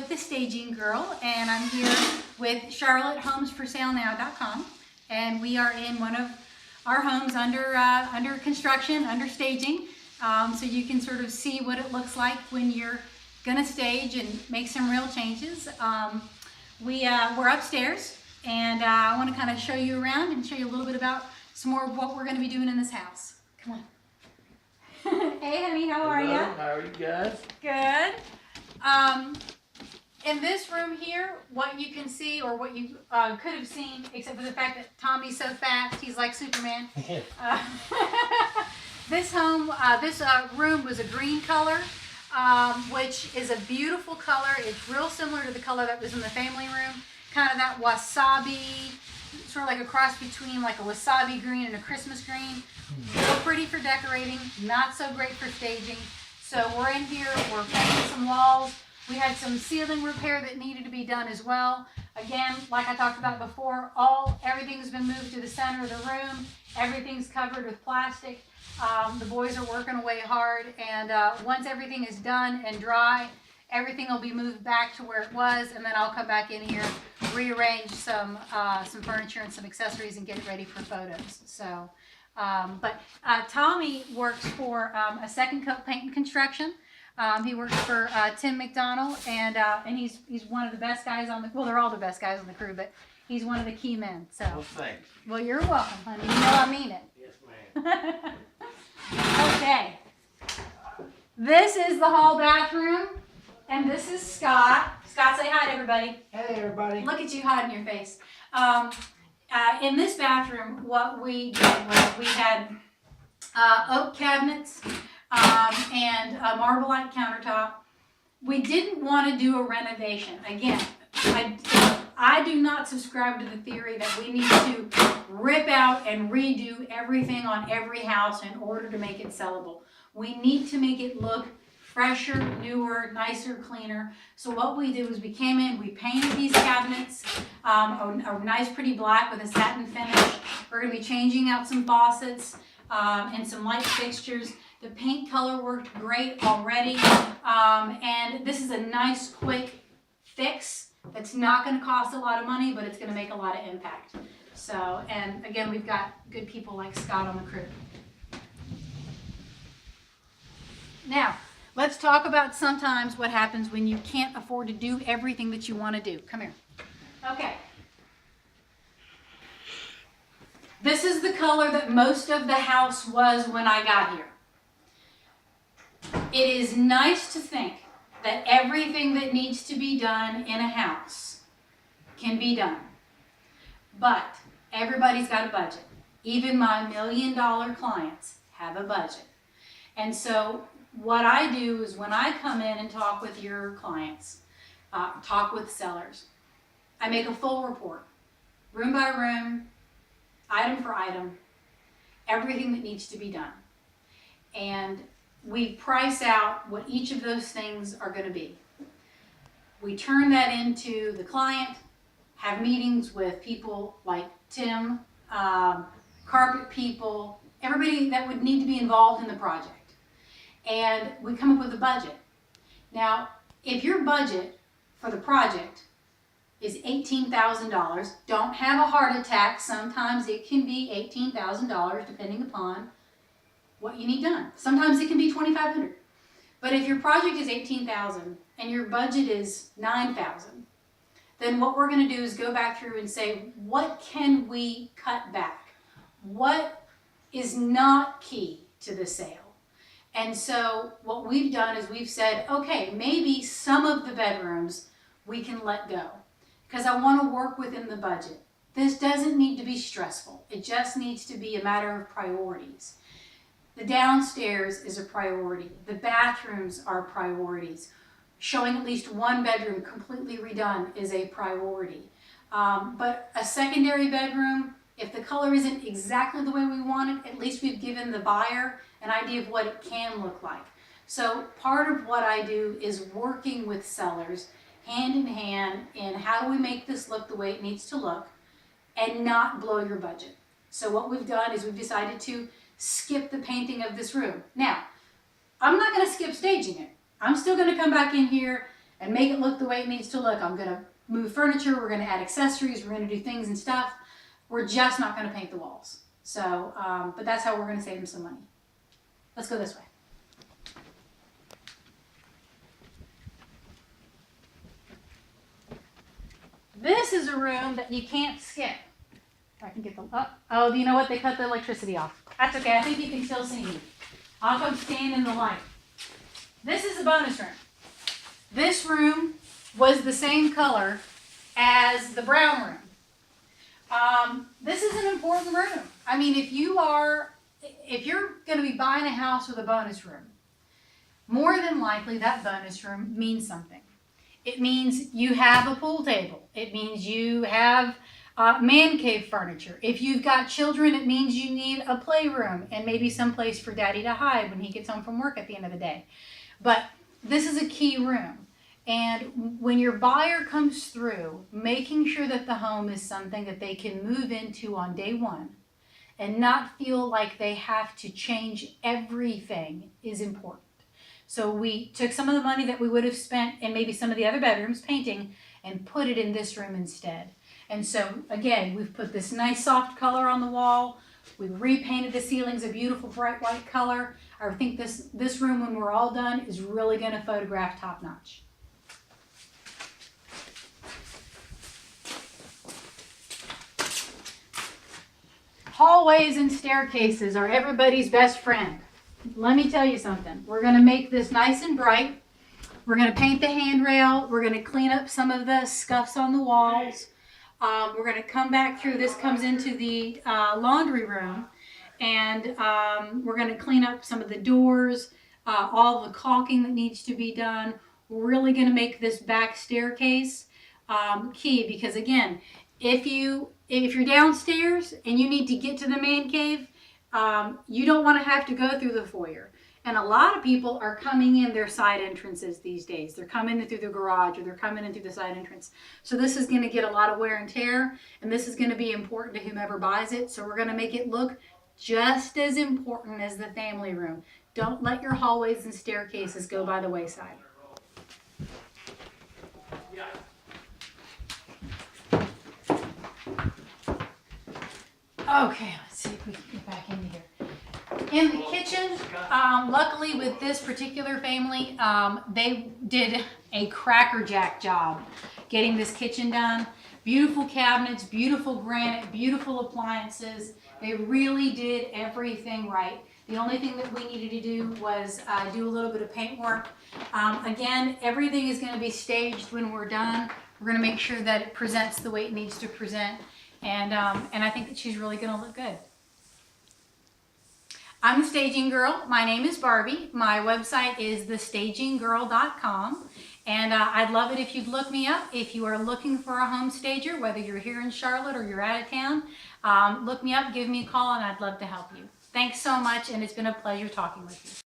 with the Staging Girl, and I'm here with CharlotteHomesForSaleNow.com, and we are in one of our homes under construction, under staging, so you can sort of see what it looks like when you're gonna stage and make some real changes. We're upstairs, and I want to kind of show you around and show you a little bit about some more of what we're going to be doing in this house. Come on. Hey, honey, how are you? How are you guys? Good. In this room here, what you can see, or what you could have seen, except for the fact that Tommy's so fast, he's like Superman. This room was a green color, which is a beautiful color. It's real similar to the color that was in the family room, kind of that wasabi, sort of like a cross between like a wasabi green and a Christmas green. Real pretty for decorating, not so great for staging. So we're in here, we're painting some walls. We had some ceiling repair that needed to be done as well. Again, like I talked about before, everything's been moved to the center of the room. Everything's covered with plastic. The boys are working away hard, and once everything is done and dry, everything will be moved back to where it was, and then I'll come back in here, rearrange some furniture and some accessories, and get it ready for photos. So. Tommy works for a Second Coat Paint and Construction. He works for Tim McDonald, and he's one of the best guys on the. Well, they're all the best guys on the crew, but he's one of the key men. So. Well, thanks. Well, you're welcome, honey. You know I mean it. Yes, ma'am. Okay. This is the hall bathroom, and this is Scott. Scott, say hi to everybody. Hey, everybody. Look at you hiding your face. In this bathroom, what we did was we had oak cabinets and a Marblite countertop. We didn't want to do a renovation. Again, I do not subscribe to the theory that we need to rip out and redo everything on every house in order to make it sellable. We need to make it look fresher, newer, nicer, cleaner. So what we did was we came in, we painted these cabinets a nice pretty black with a satin finish. We're going to be changing out some faucets and some light fixtures. The paint color worked great already, and this is a nice quick fix that's not going to cost a lot of money, but it's going to make a lot of impact. So, and again, we've got good people like Scott on the crew. Now, let's talk about sometimes what happens when you can't afford to do everything that you want to do. Come here. Okay. This is the color that most of the house was when I got here. It is nice to think that everything that needs to be done in a house can be done. But everybody's got a budget. Even my $1 million clients have a budget. And so what I do is when I come in and talk with your clients, talk with sellers, I make a full report, room by room, item for item, everything that needs to be done. And we price out what each of those things are going to be. We turn that into the client, have meetings with people like Tim, carpet people, everybody that would need to be involved in the project. And we come up with a budget. Now, if your budget for the project is $18,000, don't have a heart attack. Sometimes it can be $18,000 depending upon what you need done. Sometimes it can be $2,500. But if your project is $18,000 and your budget is $9,000, then what we're going to do is go back through and say, what can we cut back? What is not key to the sale? And so what we've done is we've said, okay, maybe some of the bedrooms we can let go because I want to work within the budget. This doesn't need to be stressful. It just needs to be a matter of priorities. The downstairs is a priority. The bathrooms are priorities. Showing at least one bedroom completely redone is a priority. But a secondary bedroom, if the color isn't exactly the way we want it, at least we've given the buyer an idea of what it can look like. So part of what I do is working with sellers hand in hand in how do we make this look the way it needs to look and not blow your budget. So what we've done is we've decided to skip the painting of this room. Now, I'm not going to skip staging it. I'm still going to come back in here and make it look the way it needs to look. I'm gonna move furniture, we're gonna add accessories, we're gonna do things and stuff. We're just not gonna paint the walls. So, but that's how we're gonna save them some money. Let's go this way. This is a room that you can't skip. If I can get the, oh, you know what? They cut the electricity off. That's okay, I think you can still see me. I'll come stand in the light. This is a bonus room. This room was the same color as the brown room. This is an important room. I mean, if you're gonna be buying a house with a bonus room, more than likely that bonus room means something. It means you have a pool table. It means you have man cave furniture. If you've got children, it means you need a playroom and maybe some place for daddy to hide when he gets home from work at the end of the day. But this is a key room. And when your buyer comes through, making sure that the home is something that they can move into on day one and not feel like they have to change everything is important. So we took some of the money that we would have spent in maybe some of the other bedrooms painting and put it in this room instead. And so again, we've put this nice soft color on the wall. We repainted the ceilings a beautiful bright white color. I think this room, when we're all done, is really going to photograph top notch. Hallways and staircases are everybody's best friend. Let me tell you something. We're going to make this nice and bright. We're going to paint the handrail. We're going to clean up some of the scuffs on the walls. We're going to come back through. This comes into the laundry room. And we're going to clean up some of the doors, all the caulking that needs to be done. We're really going to make this back staircase key, because again, if you're downstairs and you need to get to the man cave, you don't want to have to go through the foyer. And a lot of people are coming in their side entrances these days. They're coming in through the garage, or they're coming in through the side entrance. So this is going to get a lot of wear and tear, and this is going to be important to whomever buys it. So we're going to make it look just as important as the family room. Don't let your hallways and staircases go by the wayside. Okay, let's see if we can get back into here. In the kitchen, luckily with this particular family, they did a crackerjack job getting this kitchen done. Beautiful cabinets, beautiful granite, beautiful appliances. They really did everything right. The only thing that we needed to do was do a little bit of paint work. Again, everything is going to be staged when we're done. We're going to make sure that it presents the way it needs to present. And I think that she's really going to look good. I'm the staging girl. My name is Barbie. My website is thestaginggirl.com. And I'd love it if you'd look me up. If you are looking for a home stager, whether you're here in Charlotte or you're out of town, look me up, give me a call, and I'd love to help you. Thanks so much, and it's been a pleasure talking with you.